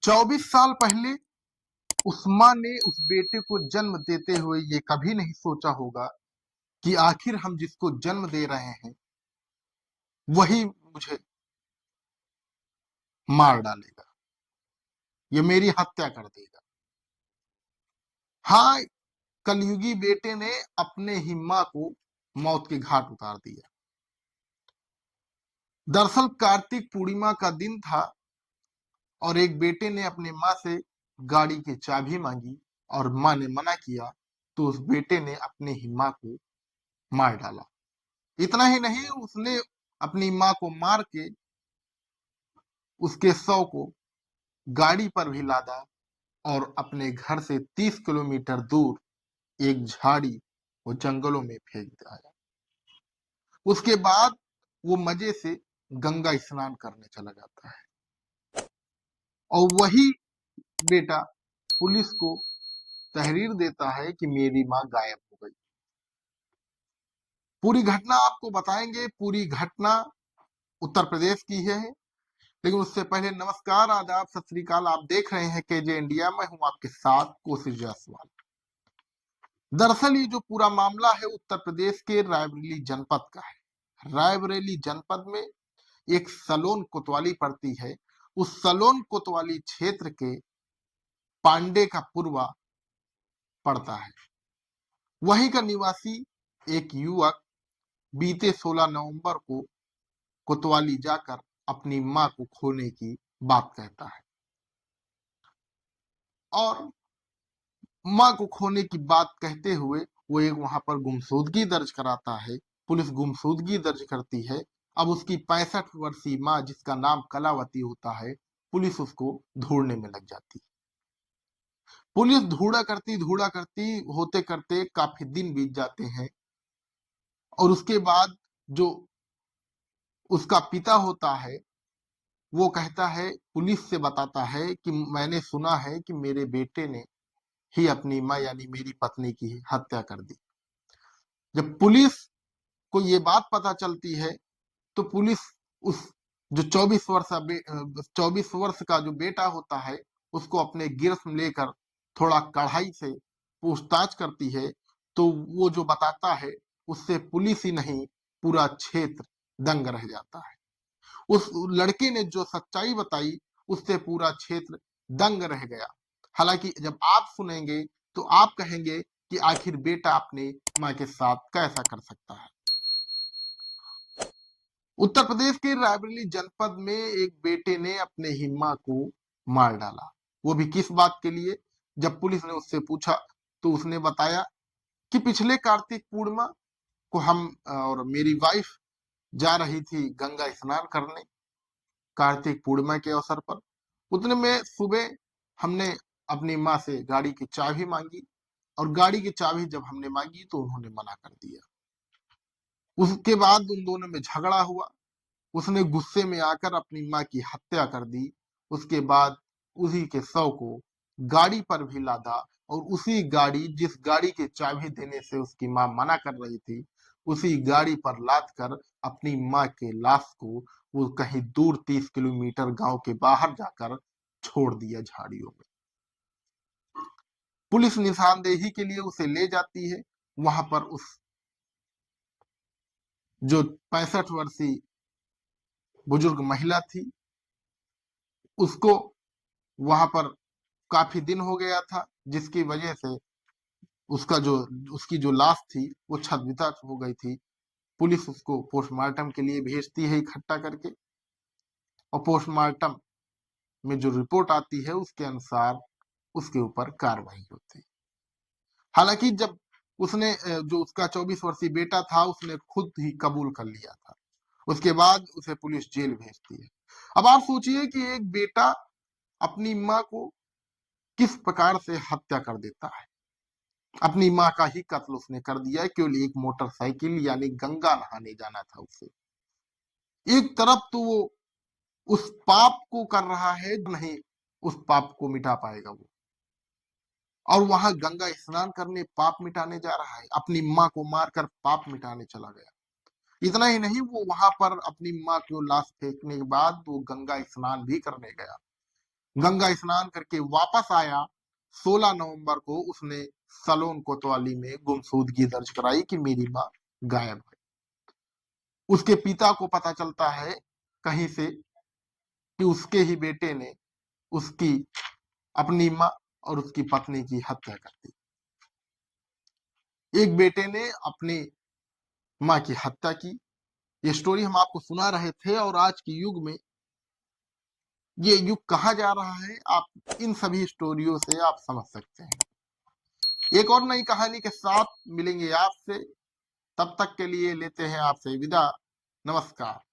24 साल पहले उस माँ ने उस बेटे को जन्म देते हुए ये कभी नहीं सोचा होगा कि आखिर हम जिसको जन्म दे रहे हैं वही मुझे मार डालेगा, ये मेरी हत्या कर देगा। हाँ, कलयुगी बेटे ने अपने ही माँ को मौत के घाट उतार दिया। दरअसल कार्तिक पूर्णिमा का दिन था और एक बेटे ने अपने माँ से गाड़ी की चाबी मांगी और माँ ने मना किया, तो उस बेटे ने अपने ही माँ को मार डाला। इतना ही नहीं, उसने अपनी माँ को मार के उसके शव को गाड़ी पर भी लादा और अपने घर से 30 किलोमीटर दूर एक झाड़ी वो जंगलों में फेंक दिया। उसके बाद वो मजे से गंगा स्नान करने चला जाता है और वही बेटा पुलिस को तहरीर देता है कि मेरी माँ गायब हो गई। पूरी घटना आपको बताएंगे, पूरी घटना उत्तर प्रदेश की है। लेकिन उससे पहले नमस्कार, आदाब, सत श्री अकाल। आप देख रहे हैं केजे इंडिया, मैं हूं आपके साथ कोशिश जायसवाल। दरअसल ये जो पूरा मामला है उत्तर प्रदेश के रायबरेली जनपद का है। रायबरेली जनपद में एक सलोन कोतवाली पड़ती है। उस सलोन कोतवाली क्षेत्र के पांडे का पुरवा पड़ता है। वहीं का निवासी एक युवक बीते 16 नवंबर को कोतवाली जाकर अपनी मां को खोने की बात कहता है और मां को खोने की बात कहते हुए वो एक वहां पर गुमशुदगी दर्ज कराता है। पुलिस गुमशुदगी दर्ज करती है। अब उसकी 65 वर्षीय मां, जिसका नाम कलावती होता है, पुलिस उसको ढूंढने में लग जाती है। पुलिस ढूंढा करती होते करते काफी दिन बीत जाते हैं और उसके बाद जो उसका पिता होता है वो कहता है, पुलिस से बताता है कि मैंने सुना है कि मेरे बेटे ने ही अपनी माँ यानी मेरी पत्नी की हत्या कर दी। जब पुलिस को ये बात पता चलती है तो पुलिस उस जो 24 वर्ष का जो बेटा होता है उसको अपने गिरफ्त में लेकर थोड़ा कड़ाई से पूछताछ करती है। तो वो जो बताता है उससे पुलिस ही नहीं पूरा क्षेत्र दंग रह जाता है। उस लड़के ने जो सच्चाई बताई उससे पूरा क्षेत्र दंग रह गया। हालांकि जब आप सुनेंगे तो आप कहेंगे कि आखिर बेटा अपने माँ के साथ कैसा कर सकता है। उत्तर प्रदेश के रायबरेली जनपद में एक बेटे ने अपने ही माँ को मार डाला। वो भी किस बात के लिए? जब पुलिस ने उससे पूछा तो उसने बताया कि पिछले कार्तिक पूर्णिमा को हम और मेरी वाइफ जा रही थी गंगा स्नान करने, कार्तिक पूर्णिमा के अवसर पर। उतने में सुबह हमने अपनी माँ से गाड़ी की चाबी मांगी और गाड़ी की चाबी जब हमने मांगी तो उन्होंने मना कर दिया। उसके बाद उन दोनों में झगड़ा हुआ। उसने गुस्से में आकर अपनी माँ की हत्या कर दी। उसके बाद उसी के शव को गाड़ी पर भी लादा और उसी गाड़ी, जिस गाड़ी की चाबी देने से उसकी माँ मना कर रही थी, उसी गाड़ी पर लाद कर अपनी माँ के लाश को वो कहीं दूर 30 किलोमीटर गांव के बाहर जाकर छोड़ दिया झाड़ियों में। पुलिस निशानदेही के लिए उसे ले जाती है। वहां पर उस जो 65 वर्षीय बुजुर्ग महिला थी उसको वहां पर काफी दिन हो गया था, जिसकी वजह से उसका जो उसकी जो लाश थी वो छत हो गई थी। पुलिस उसको पोस्टमार्टम के लिए भेजती है इकट्ठा करके और पोस्टमार्टम में जो रिपोर्ट आती है उसके अनुसार उसके ऊपर कार्रवाई होती है। हालांकि जब उसने जो उसका 24 वर्षीय बेटा था उसने खुद ही कबूल कर लिया था। उसके बाद उसे पुलिस जेल भेजती है। अब आप सोचिए कि एक बेटा अपनी माँ को किस प्रकार से हत्या कर देता है। अपनी माँ का ही कत्ल उसने कर दिया है, केवल एक मोटरसाइकिल यानी गंगा नहाने जाना था उसे। एक तरफ तो वो उस पाप को कर रहा है, नहीं उस पाप को मिटा पाएगा वो, और वहां गंगा स्नान करने पाप मिटाने जा रहा है। अपनी माँ को मारकर पाप मिटाने चला गया। इतना ही नहीं, वो वहां पर अपनी माँ को लाश फेंकने के बाद वो गंगा स्नान भी करने गया। गंगा स्नान करके वापस आया। 16 नवंबर को उसने सलोन कोतवाली में गुमशुदगी दर्ज कराई कि मेरी माँ गायब है। उसके पिता को पता चलता है कहीं से कि उसके ही बेटे ने उसकी अपनी माँ और उसकी पत्नी की हत्या कर दी। एक बेटे ने अपनी माँ की हत्या की। ये स्टोरी हम आपको सुना रहे थे और आज के युग में ये युग कहाँ जा रहा है आप इन सभी स्टोरियों से आप समझ सकते हैं। एक और नई कहानी के साथ मिलेंगे आपसे, तब तक के लिए लेते हैं आपसे विदा। नमस्कार।